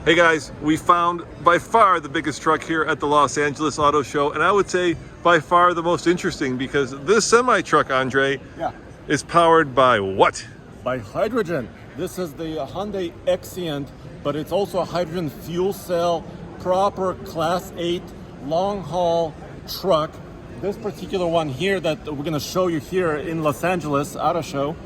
Hey guys, we found by far the biggest truck here at the Los Angeles Auto Show, and I would say by far the most interesting because this semi-truck, Andre, is powered by what? By hydrogen. This is the Hyundai Xcient, but it's also a hydrogen fuel cell, proper Class 8 long-haul truck. This particular one here that we're going to show you here in Los Angeles Auto Show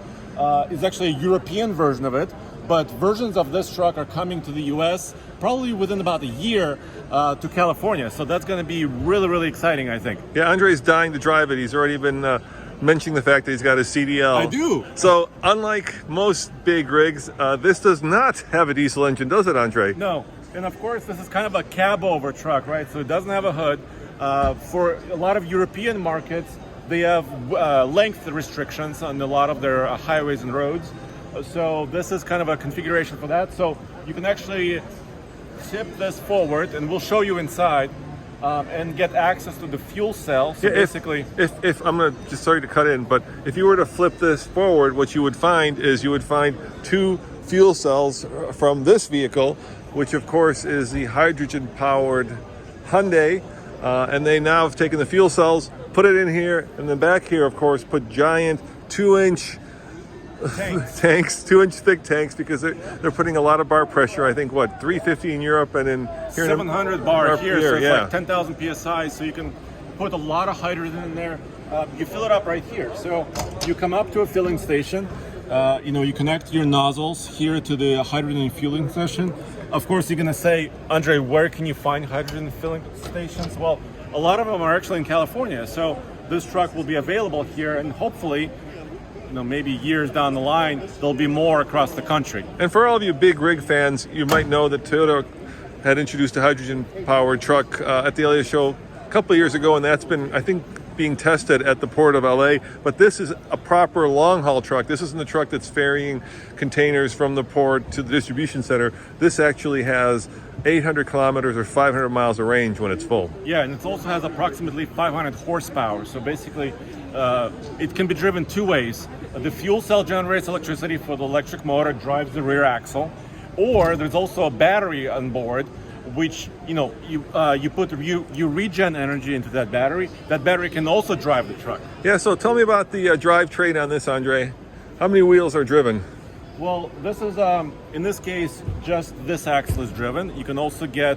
is actually a European version of it. But versions of this truck are coming to the US probably within about a year to California. So that's going to be really, really exciting, I think. Yeah, Andre's dying to drive it. He's already been mentioning the fact that he's got a CDL. I do. So unlike most big rigs, this does not have a diesel engine, does it, Andre? No. And of course, this is kind of a cab-over truck, right? So it doesn't have a hood. For a lot of European markets, they have length restrictions on a lot of their highways and roads. So this is kind of a configuration for that. So you can actually tip this forward, and we'll show you inside, and get access to the fuel cell. So basically, if I'm gonna just sorry to cut in, but if you were to flip this forward, what you would find is you would find two fuel cells from this vehicle, which of course is the hydrogen-powered Hyundai, and they now have taken the fuel cells, put it in here, and then back here, of course, put giant 2-inch tanks, 2-inch thick tanks, because they're putting a lot of bar pressure. I think 350 in Europe, and in here 700 bar here, so it's yeah. like 10,000 psi. So you can put a lot of hydrogen in there. You fill it up right here. So you come up to a filling station. You connect your nozzles here to the hydrogen fueling station. Of course, you're gonna say, Andre, where can you find hydrogen filling stations? Well, a lot of them are actually in California. So this truck will be available here, and hopefully, maybe years down the line, there'll be more across the country. And for all of you big rig fans, you might know that Toyota had introduced a hydrogen-powered truck at the LA show a couple of years ago, and that's been, I think, being tested at the port of LA. But this is a proper long-haul truck. This isn't the truck that's ferrying containers from the port to the distribution center. This actually has 800 kilometers or 500 miles of range when it's full. Yeah, and it also has approximately 500 horsepower. So basically, it can be driven two ways. The fuel cell generates electricity for the electric motor, drives the rear axle, or there's also a battery on board, which you regen energy into that battery. That battery can also drive the truck. Yeah. So tell me about the drivetrain on this, Andre. How many wheels are driven? Well, this is in this case just this axle is driven. You can also get,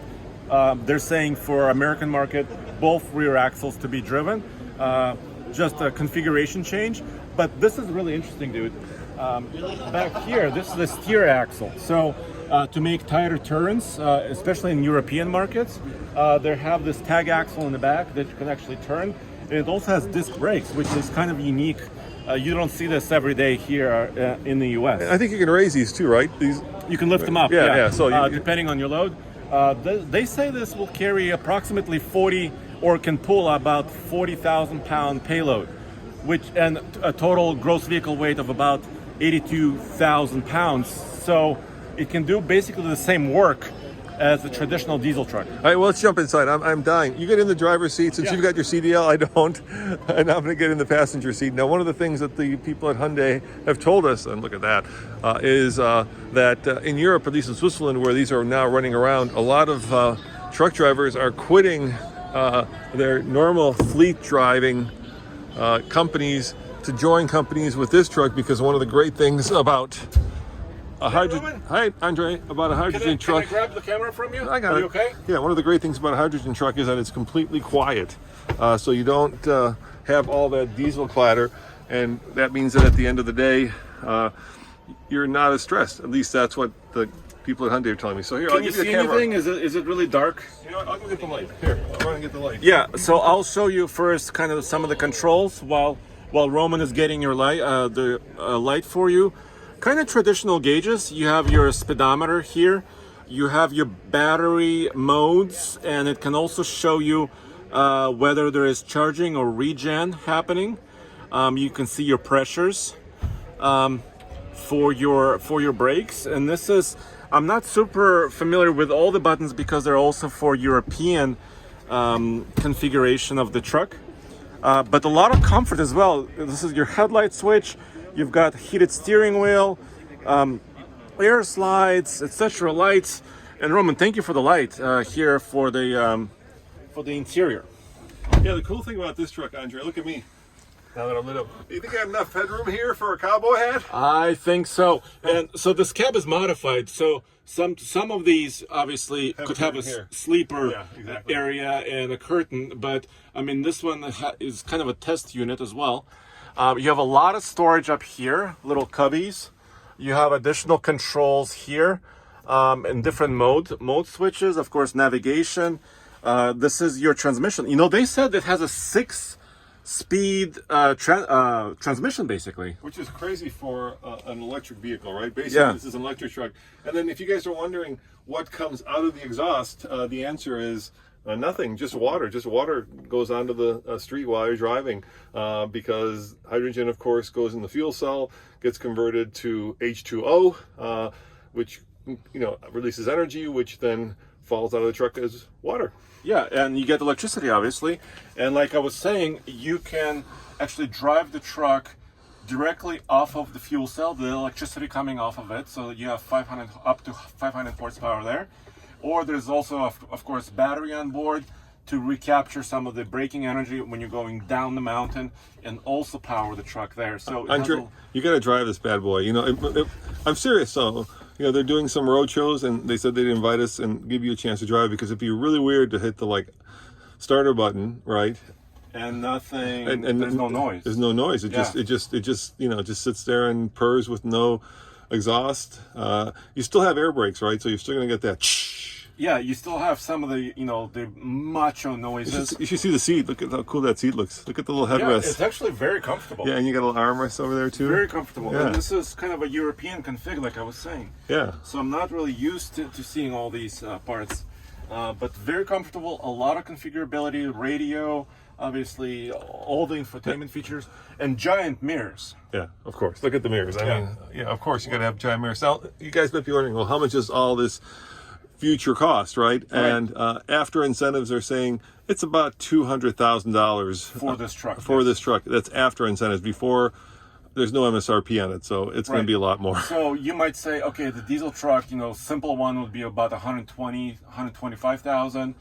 they're saying for American market, both rear axles to be driven. Just a configuration change. But this is really interesting, dude. Back here, this is the steer axle. So to make tighter turns, especially in European markets, they have this tag axle in the back that you can actually turn. And it also has disc brakes, which is kind of unique. You don't see this every day here in the US. I think you can raise these too, right? You can lift them up. Yeah. So depending on your load. They say this will carry approximately 40, or can pull about 40,000 pound payload, and a total gross vehicle weight of about 82,000 pounds. So it can do basically the same work as a traditional diesel truck. All right, well, let's jump inside. I'm dying. You get in the driver's seat. Since you've got your CDL, I don't. And I'm going to get in the passenger seat. Now, one of the things that the people at Hyundai have told us, and look at that, is that in Europe, at least in Switzerland, where these are now running around, a lot of truck drivers are quitting their normal fleet driving companies to join companies with this truck, because one of the great things about a hydrogen. Hi, Andre. About a hydrogen truck. Can I grab the camera from you? I got Are it. you okay? Yeah. One of the great things about a hydrogen truck is that it's completely quiet, so you don't have all that diesel clatter, and that means that at the end of the day, you're not as stressed. At least that's what the people at Hyundai are telling me. So here, I'll Can you give you see the camera. anything? Is it really dark? You know what? I'll go get the light. Here, I'll run and get the light. Yeah. So I'll show you first kind of some of the controls while Roman is getting your light, the light for you. Kind of traditional gauges. You have your speedometer here. You have your battery modes, and it can also show you whether there is charging or regen happening. You can see your pressures for your brakes, and this is, I'm not super familiar with all the buttons because they're also for European configuration of the truck, but a lot of comfort as well. This is your headlight switch. You've got heated steering wheel, air slides, etc. lights. And Roman, thank you for the light here for the interior. Yeah, the cool thing about this truck, Andre, look at me. Now that I'm lit up. Do you think I have enough headroom here for a cowboy hat? I think so. And so this cab is modified. So some of these obviously could have a sleeper area and a curtain, but I mean this one is kind of a test unit as well. You have a lot of storage up here, little cubbies. You have additional controls here in different mode switches, of course, navigation. This is your transmission. You know, they said it has a 6-speed transmission, basically. Which is crazy for an electric vehicle, right? Basically, this is an electric truck. And then if you guys are wondering what comes out of the exhaust, the answer is nothing, just water. Just water goes onto the street while you're driving because hydrogen, of course, goes in the fuel cell, gets converted to H2O, which releases energy, which then falls out of the truck as water. Yeah, and you get electricity, obviously. And like I was saying, you can actually drive the truck directly off of the fuel cell, the electricity coming off of it. So you have up to 500 horsepower there. Or there's also, of course, battery on board to recapture some of the braking energy when you're going down the mountain and also power the truck there. So Andre, you got to drive this bad boy. I'm serious. So, they're doing some road shows and they said they'd invite us and give you a chance to drive because it'd be really weird to hit the starter button, right? And nothing. And there's no noise. There's no noise. It just sits there and purrs with no exhaust. You still have air brakes, right? So you're still gonna get that. Yeah, you still have some of the, the macho noises. You should see the seat. Look at how cool that seat looks. Look at the little headrest. Yeah, it's actually very comfortable. Yeah, and you got a little armrest over there too. Very comfortable. Yeah. And this is kind of a European config, like I was saying. Yeah. So I'm not really used to seeing all these parts, but very comfortable. A lot of configurability, radio, obviously all the infotainment features, and giant mirrors. Yeah, of course. Look at the mirrors. I mean, of course you got to have giant mirrors. Now, you guys might be wondering, well, how much is all this future cost, right? And after incentives are saying it's about $200,000 for this truck. This truck. That's after incentives. Before, there's no MSRP on it, so it's going to be a lot more. So you might say, okay, the diesel truck, simple one would be about 125,000.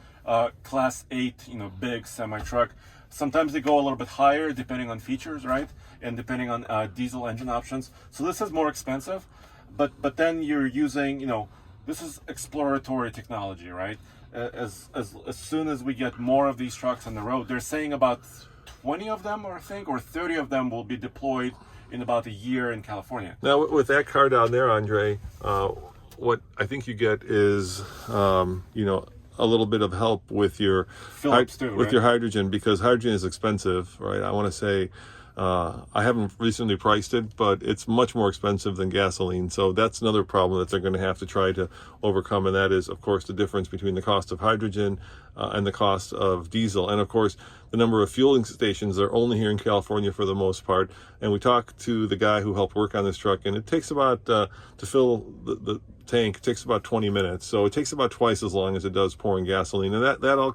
Class 8, big semi truck. Sometimes they go a little bit higher depending on features, right? And depending on diesel engine options. So this is more expensive, but then you're using, this is exploratory technology, right? As soon as we get more of these trucks on the road, they're saying about 20 of them, or 30 of them will be deployed in about a year in California. Now, with that car down there, Andre, what I think you get is, a little bit of help with your your hydrogen, because hydrogen is expensive, right? I want to say, I haven't recently priced it, but it's much more expensive than gasoline. So that's another problem that they're going to have to try to overcome. And that is, of course, the difference between the cost of hydrogen and the cost of diesel. And of course, the number of fueling stations are only here in California for the most part. And we talked to the guy who helped work on this truck, and it takes about, to fill the tank, it takes about 20 minutes. So it takes about twice as long as it does pouring gasoline. And that all,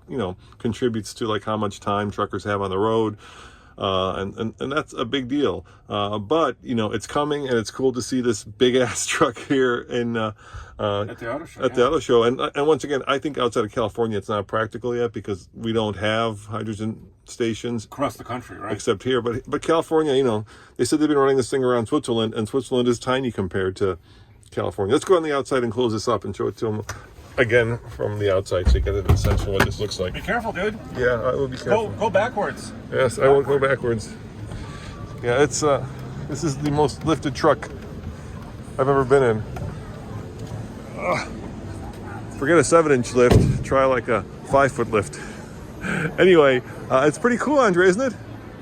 contributes to how much time truckers have on the road. And that's a big deal. But it's coming, and it's cool to see this big ass truck here in at the auto show. The auto show. And once again, I think outside of California, it's not practical yet because we don't have hydrogen stations across the country, right? Except here, but California, they said they've been running this thing around Switzerland, and Switzerland is tiny compared to California. Let's go on the outside and close this up and show it to them again from the outside, so you get a sense for what this looks like. Be careful, dude. Yeah, I will be careful. Go backwards. Yes, I will go backwards. Yeah, it's this is the most lifted truck I've ever been in. Forget a 7-inch lift. Try a 5-foot lift. Anyway, it's pretty cool, Andre, isn't it?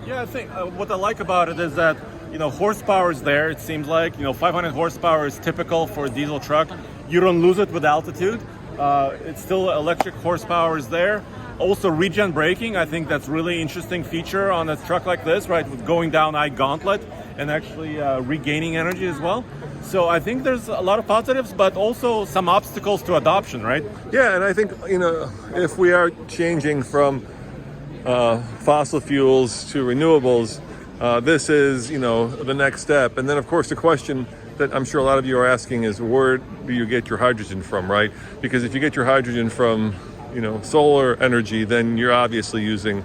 Yeah, I think what I like about it is that horsepower is there. It seems like 500 horsepower is typical for a diesel truck. You don't lose it with altitude. It's still electric horsepower is there. Also, regen braking, I think that's really interesting feature on a truck like this, right? With going down gauntlet and actually regaining energy as well. So I think there's a lot of positives, but also some obstacles to adoption, right? Yeah, and I think, if we are changing from fossil fuels to renewables, this is, the next step. And then, of course, the question that I'm sure a lot of you are asking is, where do you get your hydrogen from, right? Because if you get your hydrogen from, solar energy, then you're obviously using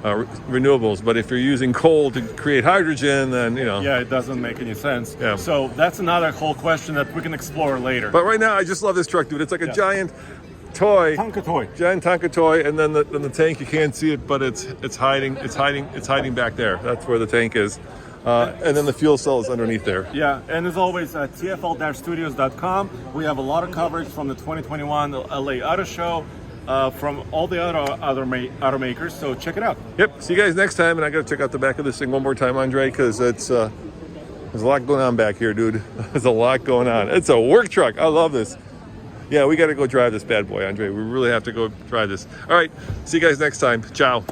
renewables. But if you're using coal to create hydrogen, then Yeah, it doesn't make any sense. Yeah. So that's another whole question that we can explore later. But right now, I just love this truck, dude. It's like a giant toy. Tonka toy. Giant Tonka toy, and then the tank, you can't see it, but it's hiding back there. That's where the tank is. And then the fuel cell is underneath there. Yeah, and as always, at TFL-studios.com, we have a lot of coverage from the 2021 LA Auto Show, from all the other automakers, so check it out. Yep, see you guys next time, and I gotta check out the back of this thing one more time, Andre, because there's a lot going on back here, dude. There's a lot going on. It's a work truck. I love this. Yeah, we gotta go drive this bad boy, Andre. We really have to go drive this. All right, see you guys next time. Ciao.